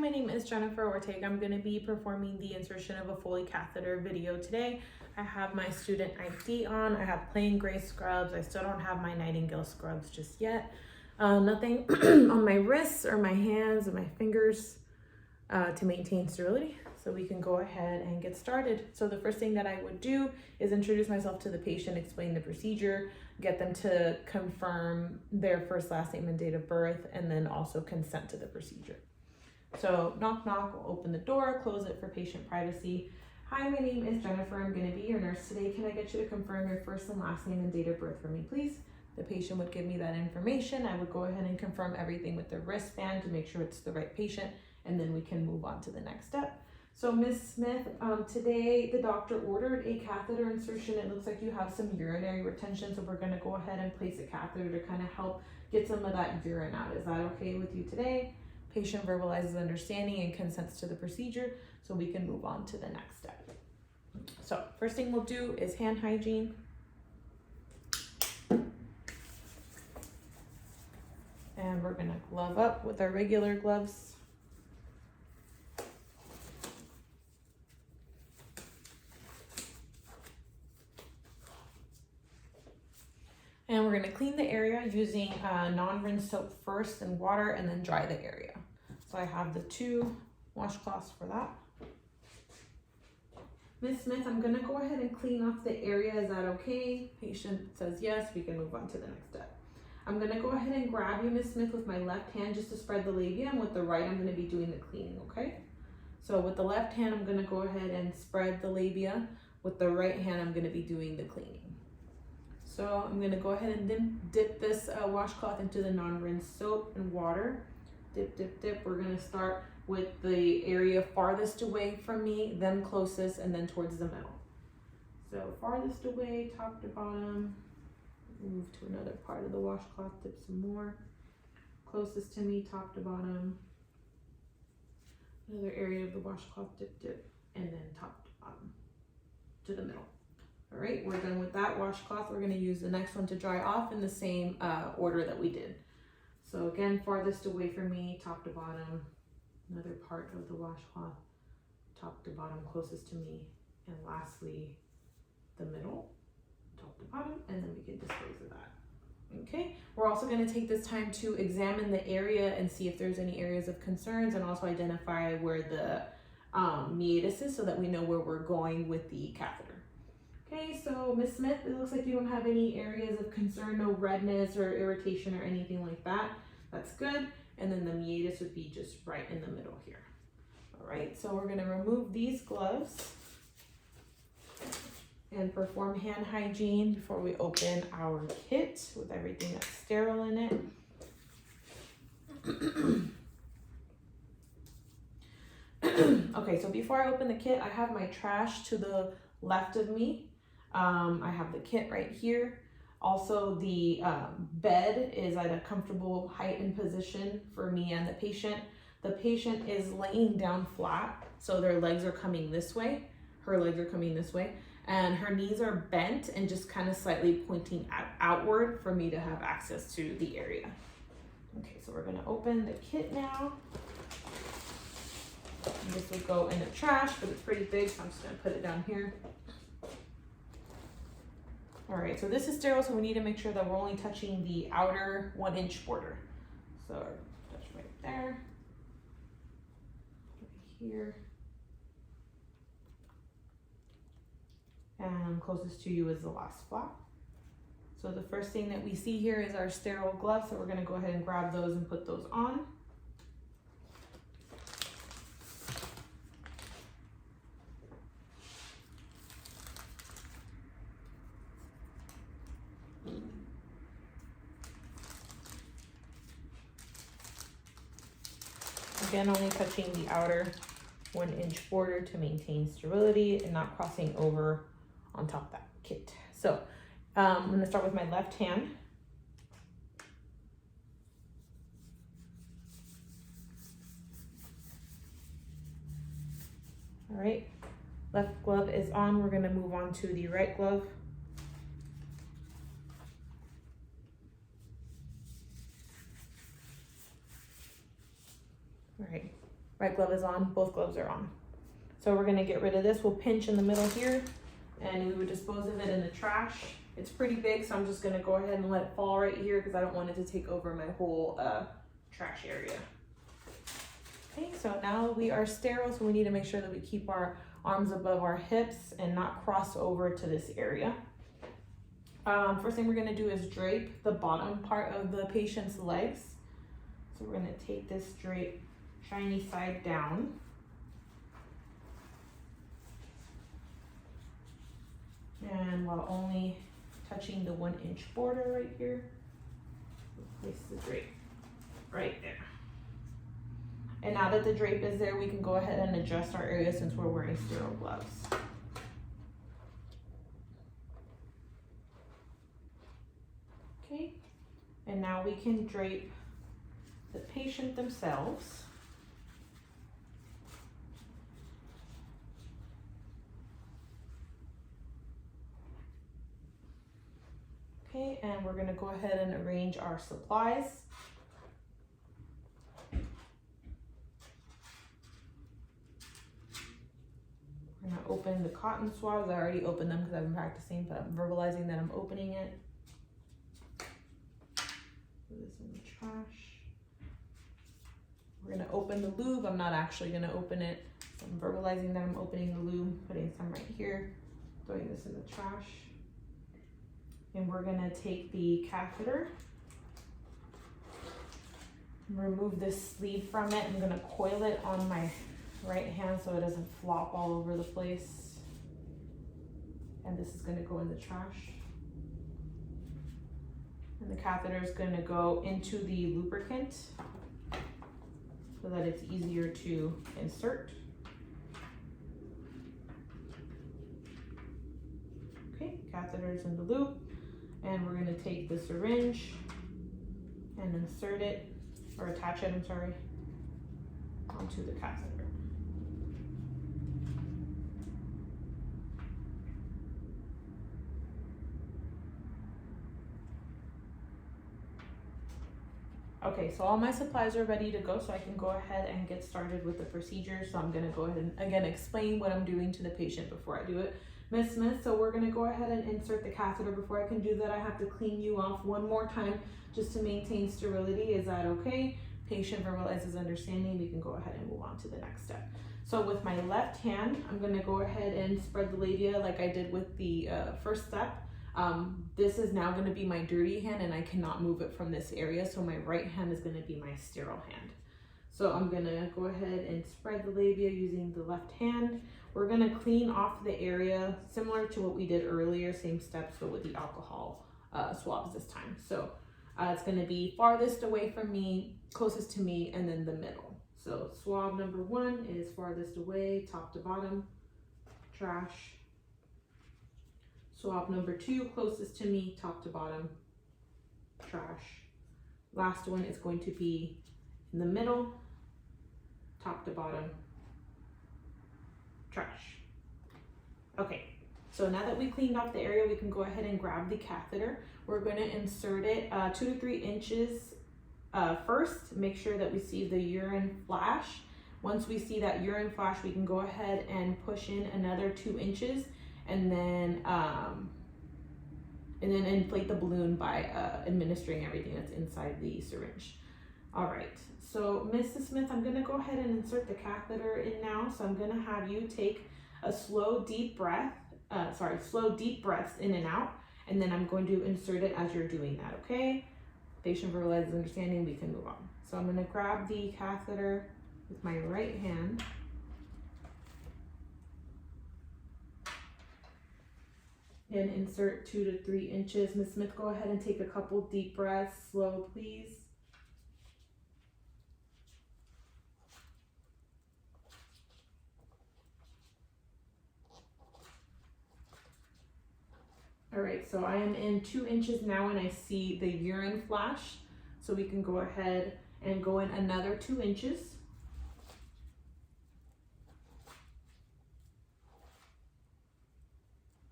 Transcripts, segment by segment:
my name is Jennifer Ortega. I'm going to be performing the insertion of a Foley catheter video today. I have my student ID on. I have plain gray scrubs. I still don't have my Nightingale scrubs just yet. Nothing on my wrists or my hands and my fingers to maintain sterility. So we can go ahead and get started. So the first thing that I would do is introduce myself to the patient, explain the procedure, get them to confirm their first, last name, and date of birth, and then also consent to the procedure. So knock, knock, we'll open the door, close it for patient privacy. Hi, my name is Jennifer. I'm going to be your nurse today. Can I get you to confirm your first and last name and date of birth for me, please? The patient would give me that information. I would go ahead and confirm everything with the wristband to make sure it's the right patient, and then we can move on to the next step. So Ms. Smith, today the doctor ordered a catheter insertion. It looks like you have some urinary retention, so we're going to go ahead and place a catheter to kind of help get some of that urine out. Is that okay with you today? Patient verbalizes understanding and consents to the procedure, so we can move on to the next step. So first thing we'll do is hand hygiene. And we're going to glove up with our regular gloves. And we're going to clean the area using non-rinse soap first and water, and then dry the area. So I have the 2 washcloths for that. Ms. Smith, I'm going to go ahead and clean off the area. Is that okay? Patient says yes. We can move on to the next step. I'm going to go ahead and grab you, Ms. Smith, with my left hand just to spread the labia, and with the right I'm going to be doing the cleaning, okay? So with the left hand I'm going to go ahead and spread the labia. With the right hand I'm going to be doing the cleaning. So I'm going to go ahead and then dip this washcloth into the non-rinse soap and water. Dip, dip, dip. We're going to start with the area farthest away from me, then closest, and then towards the middle. So farthest away, top to bottom. Move to another part of the washcloth, dip some more. Closest to me, top to bottom. Another area of the washcloth, dip, dip, and then top to bottom to the middle. All right, we're done with that washcloth. We're going to use the next one to dry off in the same order that we did. So again, farthest away from me, top to bottom, another part of the washcloth, top to bottom, closest to me, and lastly, the middle, top to bottom, and then we can dispose of that. Okay, we're also going to take this time to examine the area and see if there's any areas of concerns, and also identify where the meatus is so that we know where we're going with the catheter. Okay, so Ms. Smith, it looks like you don't have any areas of concern, no redness or irritation or anything like that. That's good. And then the meatus would be just right in the middle here. All right, so we're going to remove these gloves and perform hand hygiene before we open our kit with everything that's sterile in it. Okay, so before I open the kit, I have my trash to the left of me. I have the kit right here. Also, the bed is at a comfortable height and position for me and the patient. The patient is laying down flat, so their legs are coming this way. Her legs are coming this way, and her knees are bent and just kind of slightly pointing outward for me to have access to the area. Okay, so we're going to open the kit now. And this will go in the trash, but it's pretty big, so I'm just going to put it down here. All right, so this is sterile, so we need to make sure that we're only touching the outer 1-inch border. So touch right there, right here, and closest to you is the last flap. So the first thing that we see here is our sterile gloves, so we're going to go ahead and grab those and put those on. Again, only touching the outer 1-inch border to maintain sterility and not crossing over on top of that kit. So I'm going to start with my left hand. All right, left glove is on. We're going to move on to the right glove. All right, Right glove is on, both gloves are on. So we're gonna get rid of this. We'll pinch in the middle here and we would dispose of it in the trash. It's pretty big, so I'm just gonna go ahead and let it fall right here because I don't want it to take over my whole trash area. Okay, so now we are sterile, so we need to make sure that we keep our arms above our hips and not cross over to this area. First thing we're gonna do is drape the bottom part of the patient's legs. So we're gonna take this drape shiny side down. And while only touching the 1-inch border right here, place the drape right there. And now that the drape is there, we can go ahead and adjust our area since we're wearing sterile gloves. Okay, and now we can drape the patient themselves. Okay, and we're gonna go ahead and arrange our supplies. We're gonna open the cotton swabs. I already opened them because I've been practicing, but I'm verbalizing that I'm opening it. Put this in the trash. We're gonna open the lube. I'm not actually gonna open it. So I'm verbalizing that I'm opening the lube, putting some right here, throwing this in the trash. And we're gonna take the catheter, remove this sleeve from it. I'm gonna coil it on my right hand so it doesn't flop all over the place. And this is gonna go in the trash. And the catheter is gonna go into the lubricant so that it's easier to insert. Okay, catheter's in the loop. And we're gonna take the syringe and insert it, or attach it, I'm sorry, onto the catheter. Okay, so all my supplies are ready to go, so I can go ahead and get started with the procedure. So I'm gonna go ahead and again explain what I'm doing to the patient before I do it. Miss Smith, so we're gonna go ahead and insert the catheter. Before I can do that, I have to clean you off one more time just to maintain sterility. Is that okay? Patient verbalizes understanding. We can go ahead and move on to the next step. So with my left hand, I'm gonna go ahead and spread the labia like I did with the first step. This is now gonna be my dirty hand and I cannot move it from this area. So my right hand is gonna be my sterile hand. So I'm gonna go ahead and spread the labia using the left hand. We're gonna clean off the area similar to what we did earlier, same steps, but with the alcohol swabs this time. So it's gonna be farthest away from me, closest to me, and then the middle. So swab number 1 is farthest away, top to bottom, trash. Swab number 2, closest to me, top to bottom, trash. Last one is going to be in the middle, top to bottom, trash. Okay, so now that we cleaned off the area, we can go ahead and grab the catheter. We're gonna insert it 2 to 3 inches first. Make sure that we see the urine flash. Once we see that urine flash, we can go ahead and push in another 2 inches and then inflate the balloon by administering everything that's inside the syringe. All right, so Mrs. Smith, I'm gonna go ahead and insert the catheter in now. So I'm gonna have you take a slow, deep breaths in and out, and then I'm going to insert it as you're doing that, okay? Patient verbalizes understanding, we can move on. So I'm gonna grab the catheter with my right hand. And insert 2 to 3 inches. Ms. Smith, go ahead and take a couple deep breaths, slow please. All right, so I am in 2 inches now and I see the urine flash. So we can go ahead and go in another 2 inches.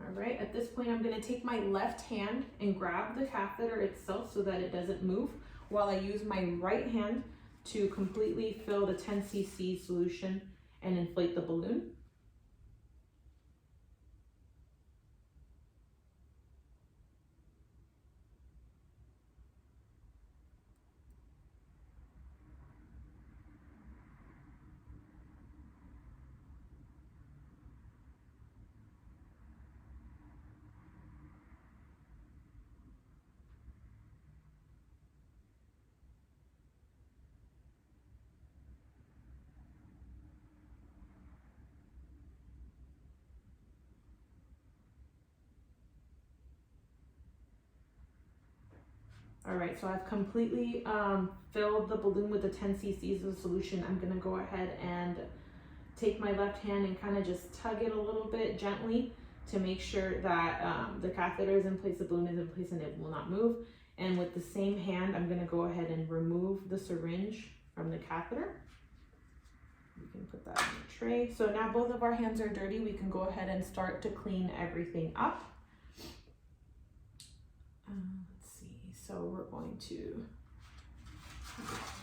All right, at this point, I'm gonna take my left hand and grab the catheter itself so that it doesn't move while I use my right hand to completely fill the 10 cc solution and inflate the balloon. All right, so I've completely filled the balloon with the 10 cc's of solution. I'm gonna go ahead and take my left hand and kind of just tug it a little bit gently to make sure that the catheter is in place, the balloon is in place, and it will not move. And with the same hand, I'm gonna go ahead and remove the syringe from the catheter. You can put that in the tray. So now both of our hands are dirty. We can go ahead and start to clean everything up. So we're going to do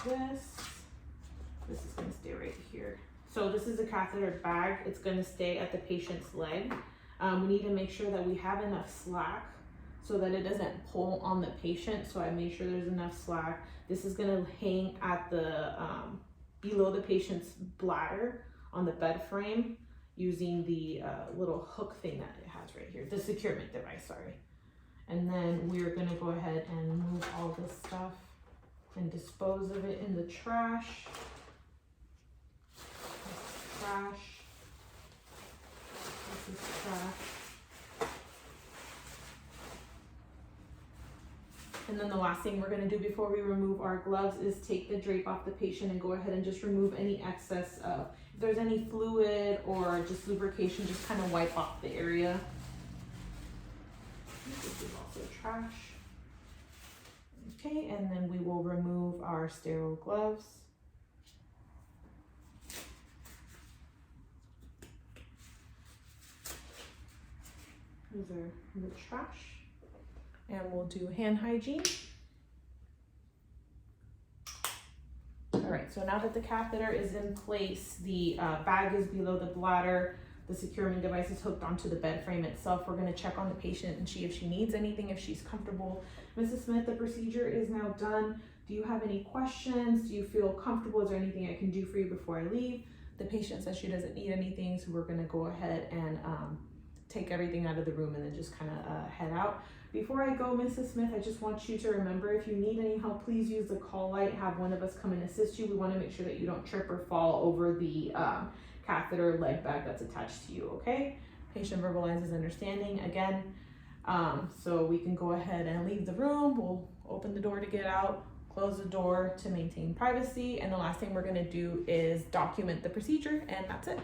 this. This is going to stay right here. So this is a catheter bag. It's going to stay at the patient's leg. We need to make sure that we have enough slack so that it doesn't pull on the patient. So I made sure there's enough slack. This is going to hang at the below the patient's bladder on the bed frame using the little hook thing that it has right here, the securement device, sorry. And then we're gonna go ahead and move all this stuff and dispose of it in the trash. This is trash. This is trash. And then the last thing we're gonna do before we remove our gloves is take the drape off the patient and go ahead and just remove any excess of, if there's any fluid or just lubrication, just kind of wipe off the area. This is also trash. Okay, and then we will remove our sterile gloves. Those are the trash. And we'll do hand hygiene. All right, so now that the catheter is in place, the bag is below the bladder, the securement device is hooked onto the bed frame itself. We're going to check on the patient and see if she needs anything, if she's comfortable. Mrs. Smith, the procedure is now done. Do you have any questions? Do you feel comfortable? Is there anything I can do for you before I leave? The patient says she doesn't need anything, so we're going to go ahead and take everything out of the room and then just kind of head out. Before I go, Mrs. Smith, I just want you to remember, if you need any help, please use the call light. Have one of us come and assist you. We want to make sure that you don't trip or fall over the catheter leg bag that's attached to you, okay? Patient verbalizes understanding again. So we can go ahead and leave the room. We'll open the door to get out, close the door to maintain privacy. And the last thing we're gonna do is document the procedure, and that's it.